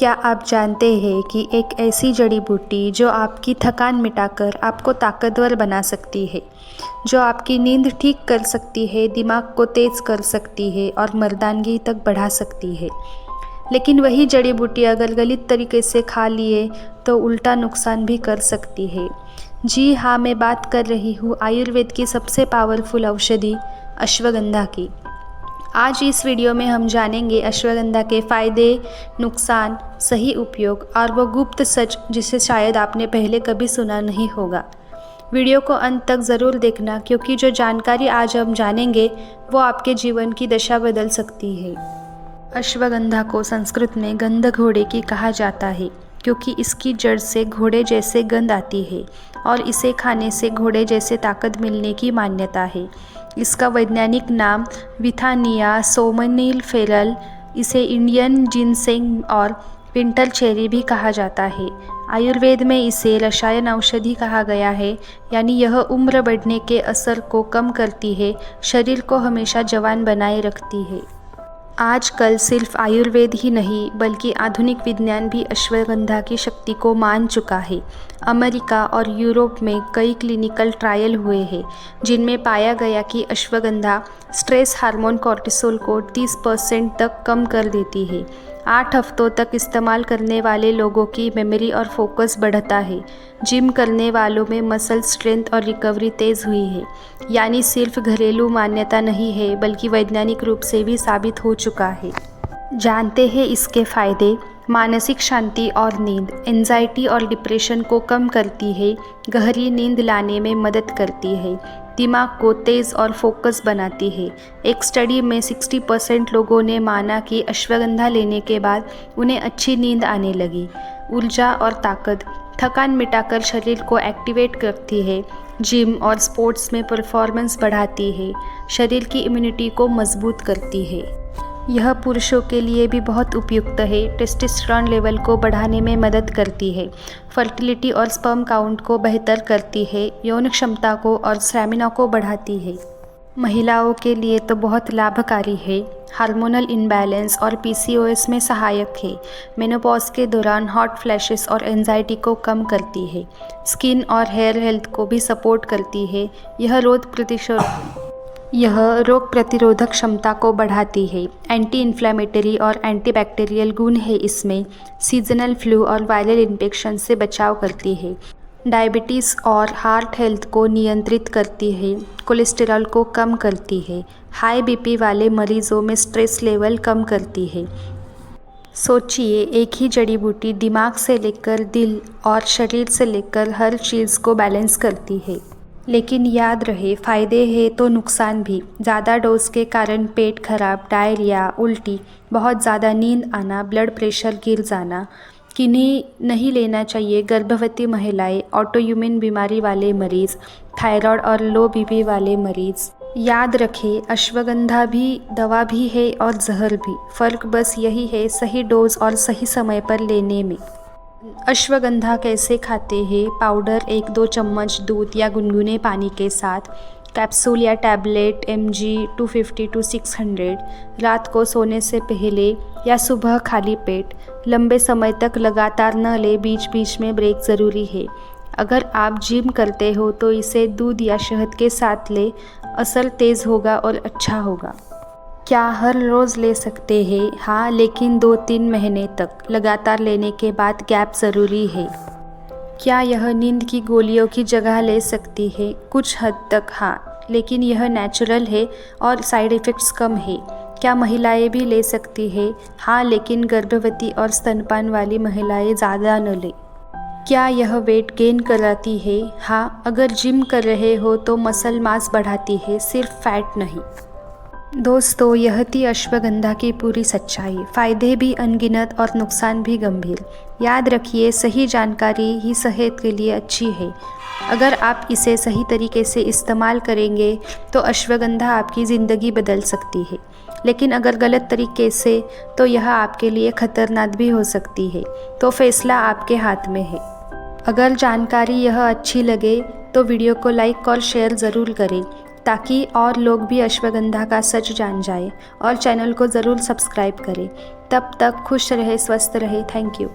क्या आप जानते हैं कि एक ऐसी जड़ी बूटी जो आपकी थकान मिटाकर आपको ताकतवर बना सकती है, जो आपकी नींद ठीक कर सकती है, दिमाग को तेज़ कर सकती है और मर्दानगी तक बढ़ा सकती है। लेकिन वही जड़ी बूटी अगर गलत तरीके से खा लिए तो उल्टा नुकसान भी कर सकती है। जी हाँ, मैं बात कर रही हूँ आयुर्वेद की सबसे पावरफुल औषधि अश्वगंधा की। आज इस वीडियो में हम जानेंगे अश्वगंधा के फ़ायदे, नुकसान, सही उपयोग और वो गुप्त सच जिसे शायद आपने पहले कभी सुना नहीं होगा। वीडियो को अंत तक ज़रूर देखना, क्योंकि जो जानकारी आज हम जानेंगे वो आपके जीवन की दशा बदल सकती है। अश्वगंधा को संस्कृत में गंध घोड़े की कहा जाता है, क्योंकि इसकी जड़ से घोड़े जैसे गंध आती है और इसे खाने से घोड़े जैसे ताकत मिलने की मान्यता है। इसका वैज्ञानिक नाम विथानिया सोमनिफेरल, इसे इंडियन जिनसेंग और विंटर चेरी भी कहा जाता है। आयुर्वेद में इसे रसायन औषधि कहा गया है, यानी यह उम्र बढ़ने के असर को कम करती है, शरीर को हमेशा जवान बनाए रखती है। आजकल सिर्फ आयुर्वेद ही नहीं बल्कि आधुनिक विज्ञान भी अश्वगंधा की शक्ति को मान चुका है। अमेरिका और यूरोप में कई क्लिनिकल ट्रायल हुए हैं जिनमें पाया गया कि अश्वगंधा स्ट्रेस हार्मोन कॉर्टिसोल को 30% तक कम कर देती है। 8 हफ्तों तक इस्तेमाल करने वाले लोगों की मेमोरी और फोकस बढ़ता है। जिम करने वालों में मसल स्ट्रेंथ और रिकवरी तेज़ हुई है। यानी सिर्फ घरेलू मान्यता नहीं है बल्कि वैज्ञानिक रूप से भी साबित हो चुका है। जानते हैं इसके फ़ायदे। मानसिक शांति और नींद, एंजाइटी और डिप्रेशन को कम करती है, गहरी नींद लाने में मदद करती है, दिमाग को तेज़ और फोकस बनाती है। एक स्टडी में 60% लोगों ने माना कि अश्वगंधा लेने के बाद उन्हें अच्छी नींद आने लगी। ऊर्जा और ताकत, थकान मिटाकर शरीर को एक्टिवेट करती है, जिम और स्पोर्ट्स में परफॉर्मेंस बढ़ाती है, शरीर की इम्यूनिटी को मजबूत करती है। यह पुरुषों के लिए भी बहुत उपयुक्त है। टेस्टोस्टेरोन लेवल को बढ़ाने में मदद करती है, फर्टिलिटी और स्पर्म काउंट को बेहतर करती है, यौन क्षमता को और स्टैमिना को बढ़ाती है। महिलाओं के लिए तो बहुत लाभकारी है। हार्मोनल इम्बैलेंस और पीसीओएस में सहायक है। मेनोपॉज के दौरान हॉट फ्लैशेस और एंजाइटी को कम करती है। स्किन और हेयर हेल्थ को भी सपोर्ट करती है। यह रोग प्रतिरोधक क्षमता को बढ़ाती है। एंटी इन्फ्लेमेटरी और एंटीबैक्टीरियल गुण है इसमें। सीजनल फ्लू और वायरल इन्फेक्शन से बचाव करती है। डायबिटीज़ और हार्ट हेल्थ को नियंत्रित करती है। कोलेस्टेरॉल को कम करती है। हाई बीपी वाले मरीजों में स्ट्रेस लेवल कम करती है। सोचिए, एक ही जड़ी बूटी दिमाग से लेकर दिल और शरीर से लेकर हर चीज़ को बैलेंस करती है। लेकिन याद रहे, फ़ायदे हैं तो नुकसान भी। ज़्यादा डोज के कारण पेट खराब, डायरिया, उल्टी, बहुत ज़्यादा नींद आना, ब्लड प्रेशर गिर जाना। किन्हीं नहीं लेना चाहिए गर्भवती महिलाएं, ऑटोइम्यून बीमारी वाले मरीज़, थायराइड और लो बीपी वाले मरीज़। याद रखें, अश्वगंधा भी दवा भी है और जहर भी। फ़र्क बस यही है सही डोज और सही समय पर लेने में। अश्वगंधा कैसे खाते हैं? पाउडर 1-2 चम्मच दूध या गुनगुने पानी के साथ, कैप्सूल या टैबलेट mg 250 to 600, रात को सोने से पहले या सुबह खाली पेट। लंबे समय तक लगातार न ले, बीच बीच में ब्रेक ज़रूरी है। अगर आप जिम करते हो तो इसे दूध या शहद के साथ ले, असर तेज़ होगा और अच्छा होगा। क्या हर रोज़ ले सकते हैं? हाँ, लेकिन 2-3 महीने तक लगातार लेने के बाद गैप ज़रूरी है। क्या यह नींद की गोलियों की जगह ले सकती है? कुछ हद तक हाँ, लेकिन यह नेचुरल है और साइड इफ़ेक्ट्स कम है। क्या महिलाएं भी ले सकती हैं? हाँ, लेकिन गर्भवती और स्तनपान वाली महिलाएं ज़्यादा न लें। क्या यह वेट गेन कराती है? हाँ, अगर जिम कर रहे हो तो मसल मास बढ़ाती है, सिर्फ फैट नहीं। दोस्तों, यह थी अश्वगंधा की पूरी सच्चाई। फ़ायदे भी अनगिनत और नुकसान भी गंभीर। याद रखिए, सही जानकारी ही सेहत के लिए अच्छी है। अगर आप इसे सही तरीके से इस्तेमाल करेंगे तो अश्वगंधा आपकी ज़िंदगी बदल सकती है। लेकिन अगर गलत तरीके से तो यह आपके लिए खतरनाक भी हो सकती है। तो फैसला आपके हाथ में है। अगर जानकारी यह अच्छी लगे तो वीडियो को लाइक और शेयर ज़रूर करें। ताकि और लोग भी अश्वगंधा का सच जान जाए। और चैनल को ज़रूर सब्सक्राइब करें। तब तक खुश रहे, स्वस्थ रहे। Thank you.